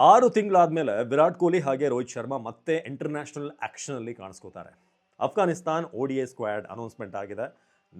6 ತಿಂಗಳಾದ್ಮೇಲೆ ವಿರಾಟ್ ಕೊಹ್ಲಿ ಹಾಗೆ ರೋಹಿತ್ ಶರ್ಮಾ ಮತ್ತೆ ಇಂಟರ್ನ್ಯಾಷನಲ್ ಆಕ್ಷನಲ್ಲಿ ಕಾಣಿಸ್ಕೋತಾರೆ. ಅಫ್ಘಾನಿಸ್ತಾನ್ ODI ಸ್ಕ್ವಾಡ್ ಅನೌನ್ಸ್ಮೆಂಟ್ ಆಗಿದೆ.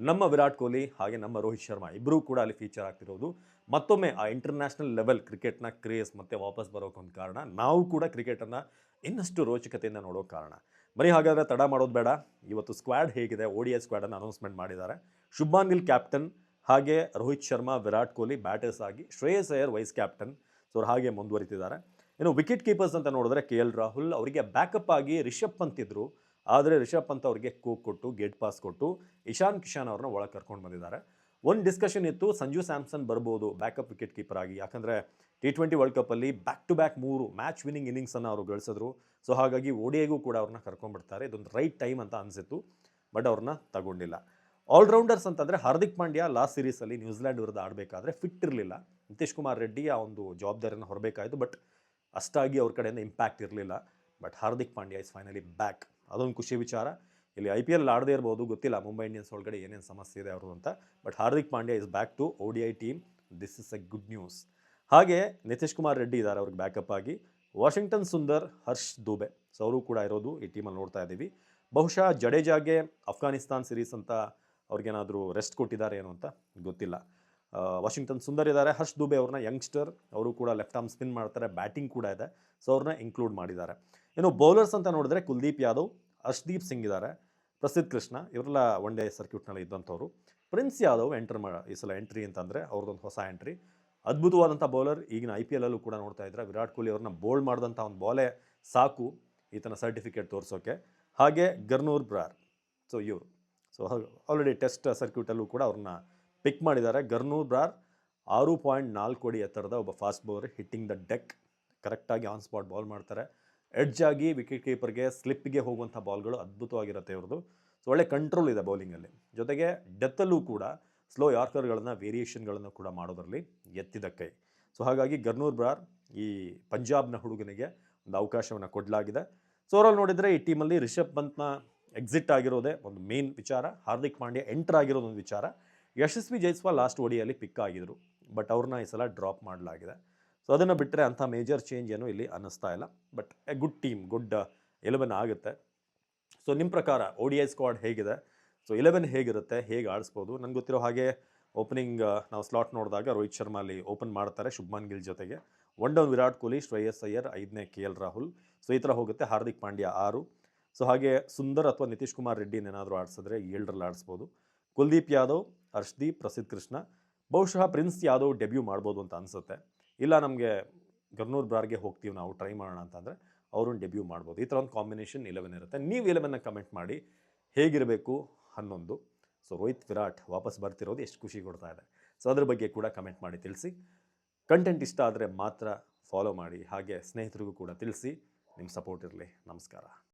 ನಮ್ಮ ವಿರಾಟ್ ಕೊಹ್ಲಿ ಹಾಗೆ ನಮ್ಮ ರೋಹಿತ್ ಶರ್ಮಾ ಇಬ್ಬರೂ ಕೂಡ ಅಲ್ಲಿ ಫೀಚರ್ ಆಗ್ತಿರೋದು. ಮತ್ತೊಮ್ಮೆ ಆ ಇಂಟರ್ನ್ಯಾಷನಲ್ ಲೆವೆಲ್ ಕ್ರಿಕೆಟ್ನ ಕ್ರೇಜ್ ಮತ್ತೆ ವಾಪಸ್ ಬರೋಕ್ಕೊಂದು ಕಾರಣ. ನಾವು ಕೂಡ ಕ್ರಿಕೆಟನ್ನು ಇನ್ನಷ್ಟು ರೋಚಕತೆಯಿಂದ ನೋಡೋಕೆ ಕಾರಣ. ಬರೀ ಹಾಗಾದರೆ ತಡ ಮಾಡೋದು ಬೇಡ. ಇವತ್ತು ಸ್ಕ್ವಾಡ್ ಹೇಗಿದೆ, ODI ಸ್ಕ್ವಾಡನ್ನು ಅನೌನ್ಸ್ಮೆಂಟ್ ಮಾಡಿದ್ದಾರೆ. ಶುಭ್ಮಾನ್ ಗಿಲ್ ಕ್ಯಾಪ್ಟನ್, ಹಾಗೆ ರೋಹಿತ್ ಶರ್ಮಾ, ವಿರಾಟ್ ಕೊಹ್ಲಿ ಬ್ಯಾಟರ್ಸ್ ಆಗಿ, Shreyas Iyer vice captain. So ಹಾಗೆ ಮುಂದುವರಿತಿದ್ದಾರೆ. ಇನ್ನು ವಿಕೆಟ್ ಕೀಪರ್ಸ್ ಅಂತ ನೋಡಿದ್ರೆ KL ರಾಹುಲ್, ಅವರಿಗೆ ಬ್ಯಾಕಪ್ ಆಗಿ ರಿಷಬ್ ಪಂತ್ ಇದ್ರು. ಆದರೆ ರಿಷಬ್ ಪಂತ್ ಅವರಿಗೆ ಕೋಕ್ ಕೊಟ್ಟು ಗೇಟ್ ಪಾಸ್ ಕೊಟ್ಟು ಇಶಾನ್ ಕಿಶನ್ ಅವ್ರನ್ನ ಒಳಗೆ ಕರ್ಕೊಂಡು ಬಂದಿದ್ದಾರೆ. ಒಂದು ಡಿಸ್ಕಷನ್ ಇತ್ತು, ಸಂಜು ಸ್ಯಾಮ್ಸನ್ ಬರ್ಬೋದು ಬ್ಯಾಕಪ್ ವಿಕೆಟ್ ಕೀಪರ್ ಆಗಿ. ಯಾಕಂದರೆ T20 ವರ್ಲ್ಡ್ ಕಪ್ಪಲ್ಲಿ back to back 3 match winning ಇನ್ನಿಂಗ್ಸನ್ನು ಅವರು ಗಳಿಸಿದ್ರು. ಸೊ ಹಾಗಾಗಿ ODIಗೂ ಕೂಡ ಅವ್ರನ್ನ ಕರ್ಕೊಂಡ್ಬಿಡ್ತಾರೆ. ಇದೊಂದು ರೈಟ್ ಟೈಮ್ ಅಂತ ಅನಿಸಿತ್ತು, ಬಟ್ ಅವ್ರನ್ನ ತಗೊಂಡಿಲ್ಲ. ಆಲ್ರೌಂಡರ್ಸ್ ಅಂತಂದರೆ ಹಾರ್ದಿಕ್ ಪಾಂಡ್ಯ ಲಾಸ್ಟ್ ಸೀರೀಸಲ್ಲಿ ನ್ಯೂಜಿಲೆಂಡ್ ವಿರುದ್ಧ ಆಡಬೇಕಾದ್ರೆ ಫಿಟ್ ಇರಲಿಲ್ಲ. ನಿತೀಶ್ ಕುಮಾರ್ ರೆಡ್ಡಿ ಆ ಒಂದು ಜವಾಬ್ದಾರಿಯನ್ನು ಹೊರಬೇಕಾಯಿತು, ಬಟ್ ಅಷ್ಟಾಗಿ ಅವ್ರ ಕಡೆಯಿಂದ ಇಂಪ್ಯಾಕ್ಟ್ ಇರಲಿಲ್ಲ. But Hardik Pandya is finally back. ಅದೊಂದು ಖುಷಿ ವಿಚಾರ. ಇಲ್ಲಿ IPL ಆಡದೇ ಇರ್ಬೋದು, ಗೊತ್ತಿಲ್ಲ ಮುಂಬೈ ಇಂಡಿಯನ್ಸ್ ಒಳಗಡೆ ಏನೇನು ಸಮಸ್ಯೆ ಇದೆ ಅವರು ಅಂತ. But Hardik Pandya is back to ODI team. This is a good news. ಹಾಗೆ ನಿತೀಶ್ ಕುಮಾರ್ ರೆಡ್ಡಿ ಇದ್ದಾರೆ ಅವ್ರಿಗೆ ಬ್ಯಾಕಪ್ ಆಗಿ. ವಾಷಿಂಗ್ಟನ್ ಸುಂದರ್, ಹರ್ಷ್ ದೂಬೆ, ಸೊ ಅವರು ಕೂಡ ಇರೋದು ಈ ಟೀಮಲ್ಲಿ ನೋಡ್ತಾ ಇದ್ದೀವಿ. ಬಹುಶಃ ಜಡೇಜಾಗೆ ಅಫ್ಘಾನಿಸ್ತಾನ್ ಸೀರೀಸ್ ಅಂತ ಅವ್ರಿಗೇನಾದರೂ ರೆಸ್ಟ್ ಕೊಟ್ಟಿದ್ದಾರೆ ಏನು ಅಂತ ಗೊತ್ತಿಲ್ಲ. ವಾಷಿಂಗ್ಟನ್ ಸುಂದರ್ ಇದ್ದಾರೆ. ಹರ್ಷ್ ದೂಬೆ ಅವ್ರನ್ನ ಯಂಗ್ಸ್ಟರ್, ಅವರು ಕೂಡ ಲೆಫ್ಟ್ ಆರ್ಮ್ ಸ್ಪಿನ್ ಮಾಡ್ತಾರೆ, ಬ್ಯಾಟಿಂಗ್ ಕೂಡ ಇದೆ. ಸೊ ಅವ್ರನ್ನ ಇನ್ಕ್ಲೂಡ್ ಮಾಡಿದ್ದಾರೆ. ಇನ್ನು ಬೌಲರ್ಸ್ ಅಂತ ನೋಡಿದ್ರೆ ಕುಲ್ದೀಪ್ ಯಾದವ್, ಅರ್ಶ್ದೀಪ್ ಸಿಂಗ್ ಇದ್ದಾರೆ, ಪ್ರಸಿದ್ಧ ಕೃಷ್ಣ, ಇವರೆಲ್ಲ ಒನ್ ಡೇ ಸರ್ಕ್ಯೂಟ್ನಲ್ಲಿ ಇದ್ದಂಥವ್ರು. ಪ್ರಿನ್ಸ್ ಯಾದವ್ ಈ ಸಲ ಎಂಟ್ರಿ ಅಂತಂದರೆ ಅವ್ರದ್ದೊಂದು ಹೊಸ ಎಂಟ್ರಿ. ಅದ್ಭುತವಾದಂಥ ಬೌಲರ್. ಈಗಿನ IPL ಅಲ್ಲೂ ಕೂಡ ನೋಡ್ತಾ ಇದ್ರೆ ವಿರಾಟ್ ಕೊಹ್ಲಿ ಅವ್ರನ್ನ ಬೋಲ್ಡ್ ಮಾಡಿದಂಥ ಒಂದು ಬಾಲೇ ಸಾಕು ಈತನ ಸರ್ಟಿಫಿಕೇಟ್ ತೋರಿಸೋಕೆ. ಹಾಗೆ ಗರ್ನೂರ್ ಬ್ರಾರ್, ಸೊ ಇವರು ಆಲ್ರೆಡಿ ಟೆಸ್ಟ್ ಸರ್ಕ್ಯೂಟಲ್ಲೂ ಕೂಡ ಅವ್ರನ್ನ ಪಿಕ್ ಮಾಡಿದ್ದಾರೆ. ಗರ್ನೂರ್ ಬ್ರಾರ್ 6.4 ಅಡಿ ಎತ್ತರದ ಒಬ್ಬ fast bowler, hitting the deck, ಕರೆಕ್ಟಾಗಿ ಆನ್ ಸ್ಪಾಟ್ ಬಾಲ್ ಮಾಡ್ತಾರೆ. ಎಡ್ಜ್ ಆಗಿ ವಿಕೆಟ್ ಕೀಪರ್ಗೆ ಸ್ಲಿಪ್ಗೆ ಹೋಗುವಂಥ ಬಾಲ್ಗಳು ಅದ್ಭುತವಾಗಿರುತ್ತೆ ಇವ್ರದ್ದು. ಸೊ ಒಳ್ಳೆ ಕಂಟ್ರೋಲ್ ಇದೆ ಬೌಲಿಂಗಲ್ಲಿ. ಜೊತೆಗೆ ಡೆತ್ತಲ್ಲೂ ಕೂಡ ಸ್ಲೋ ಯಾರ್ಕರ್ಗಳನ್ನು, ವೇರಿಯೇಷನ್ಗಳನ್ನು ಕೂಡ ಮಾಡೋದರಲ್ಲಿ ಎತ್ತಿದ ಕೈ. ಸೊ ಹಾಗಾಗಿ ಗರ್ನೂರ್ ಬ್ರಾರ್, ಈ ಪಂಜಾಬ್ನ ಹುಡುಗನಿಗೆ ಒಂದು ಅವಕಾಶವನ್ನು ಕೊಡಲಾಗಿದೆ. ಸೊ ಅವರಲ್ಲಿ ನೋಡಿದರೆ ಈ ಟೀಮಲ್ಲಿ ರಿಷಬ್ ಪಂತ್ನ ಎಕ್ಸಿಟ್ ಆಗಿರೋದೇ ಒಂದು ಮೇನ್ ವಿಚಾರ. ಹಾರ್ದಿಕ್ ಪಾಂಡ್ಯ ಎಂಟರ್ ಆಗಿರೋದೊಂದು ವಿಚಾರ. ಯಶಸ್ವಿ ಜೈಸ್ವಾಲ್ ಲಾಸ್ಟ್ ODIಯಲ್ಲಿ ಪಿಕ್ ಆಗಿದ್ರು, ಬಟ್ ಅವ್ರನ್ನ ಈ ಸಲ ಡ್ರಾಪ್ ಮಾಡಲಾಗಿದೆ. ಸೊ ಅದನ್ನು ಬಿಟ್ಟರೆ ಅಂಥ ಮೇಜರ್ ಚೇಂಜ್ ಏನೂ ಇಲ್ಲಿ ಅನ್ನಿಸ್ತಾ ಇಲ್ಲ. But A good team, good 11 ಆಗುತ್ತೆ. ಸೊ ನಿಮ್ಮ ಪ್ರಕಾರ ODI ಸ್ಕ್ವಾಡ್ ಹೇಗಿದೆ? ಸೊ 11 ಹೇಗಿರುತ್ತೆ, ಹೇಗೆ ಆಡಿಸ್ಬೋದು? ನನಗೆ ಗೊತ್ತಿರೋ ಹಾಗೆ ಓಪನಿಂಗ್ ನಾವು ಸ್ಲಾಟ್ ನೋಡಿದಾಗ ರೋಹಿತ್ ಶರ್ಮಾ ಅಲ್ಲಿ ಓಪನ್ ಮಾಡ್ತಾರೆ ಶುಭ್ಮಾನ್ ಗಿಲ್ ಜೊತೆಗೆ. 1 ಡೌನ್ ವಿರಾಟ್ ಕೊಹ್ಲಿ, ಶ್ರೇಯಸ್ ಅಯ್ಯರ್, 5ನೇ KL ರಾಹುಲ್. ಸೊ ಈ ಥರ ಹೋಗುತ್ತೆ. ಹಾರ್ದಿಕ್ ಪಾಂಡ್ಯ 6. ಸೊ ಹಾಗೆ ಸುಂದರ್ ಅಥವಾ ನಿತೀಶ್ ಕುಮಾರ್ ರೆಡ್ಡಿನೇನಾದರೂ ಆಡಿಸಿದ್ರೆ 7ರಲ್ಲಿ ಆಡಿಸ್ಬೋದು. ಕುಲ್ದೀಪ್ ಯಾದವ್, ಹರ್ಷ್ದೀಪ್, ಪ್ರಸಿದ್ಧ ಕೃಷ್ಣ. ಬಹುಶಃ ಪ್ರಿನ್ಸ್ ಯಾದವ್ ಡೆಬ್ಯೂ ಮಾಡ್ಬೋದು ಅಂತ ಅನಿಸುತ್ತೆ. ಇಲ್ಲ ನಮಗೆ ಗರ್ನೂರ್ ಬ್ರಾರ್ಗೆ ಹೋಗ್ತೀವಿ ನಾವು ಟ್ರೈ ಮಾಡೋಣ ಅಂತಂದರೆ ಅವ್ರನ್ನ ಡೆಬ್ಯೂ ಮಾಡ್ಬೋದು. ಈ ಥರ ಒಂದು ಕಾಂಬಿನೇಷನ್ 11 ಇರುತ್ತೆ. ನೀವು 11ನ ಕಮೆಂಟ್ ಮಾಡಿ ಹೇಗಿರಬೇಕು 11. ಸೊ ರೋಹಿತ್, ವಿರಾಟ್ ವಾಪಸ್ ಬರ್ತಿರೋದು ಎಷ್ಟು ಖುಷಿ ಕೊಡ್ತಾ ಇದೆ. ಸೊ ಅದ್ರ ಬಗ್ಗೆ ಕೂಡ ಕಮೆಂಟ್ ಮಾಡಿ ತಿಳಿಸಿ. ಕಂಟೆಂಟ್ ಇಷ್ಟ ಆದರೆ ಮಾತ್ರ ಫಾಲೋ ಮಾಡಿ. ಹಾಗೆ ಸ್ನೇಹಿತರಿಗೂ ಕೂಡ ತಿಳಿಸಿ. ನಿಮ್ಮ ಸಪೋರ್ಟ್ ಇರಲಿ. ನಮಸ್ಕಾರ.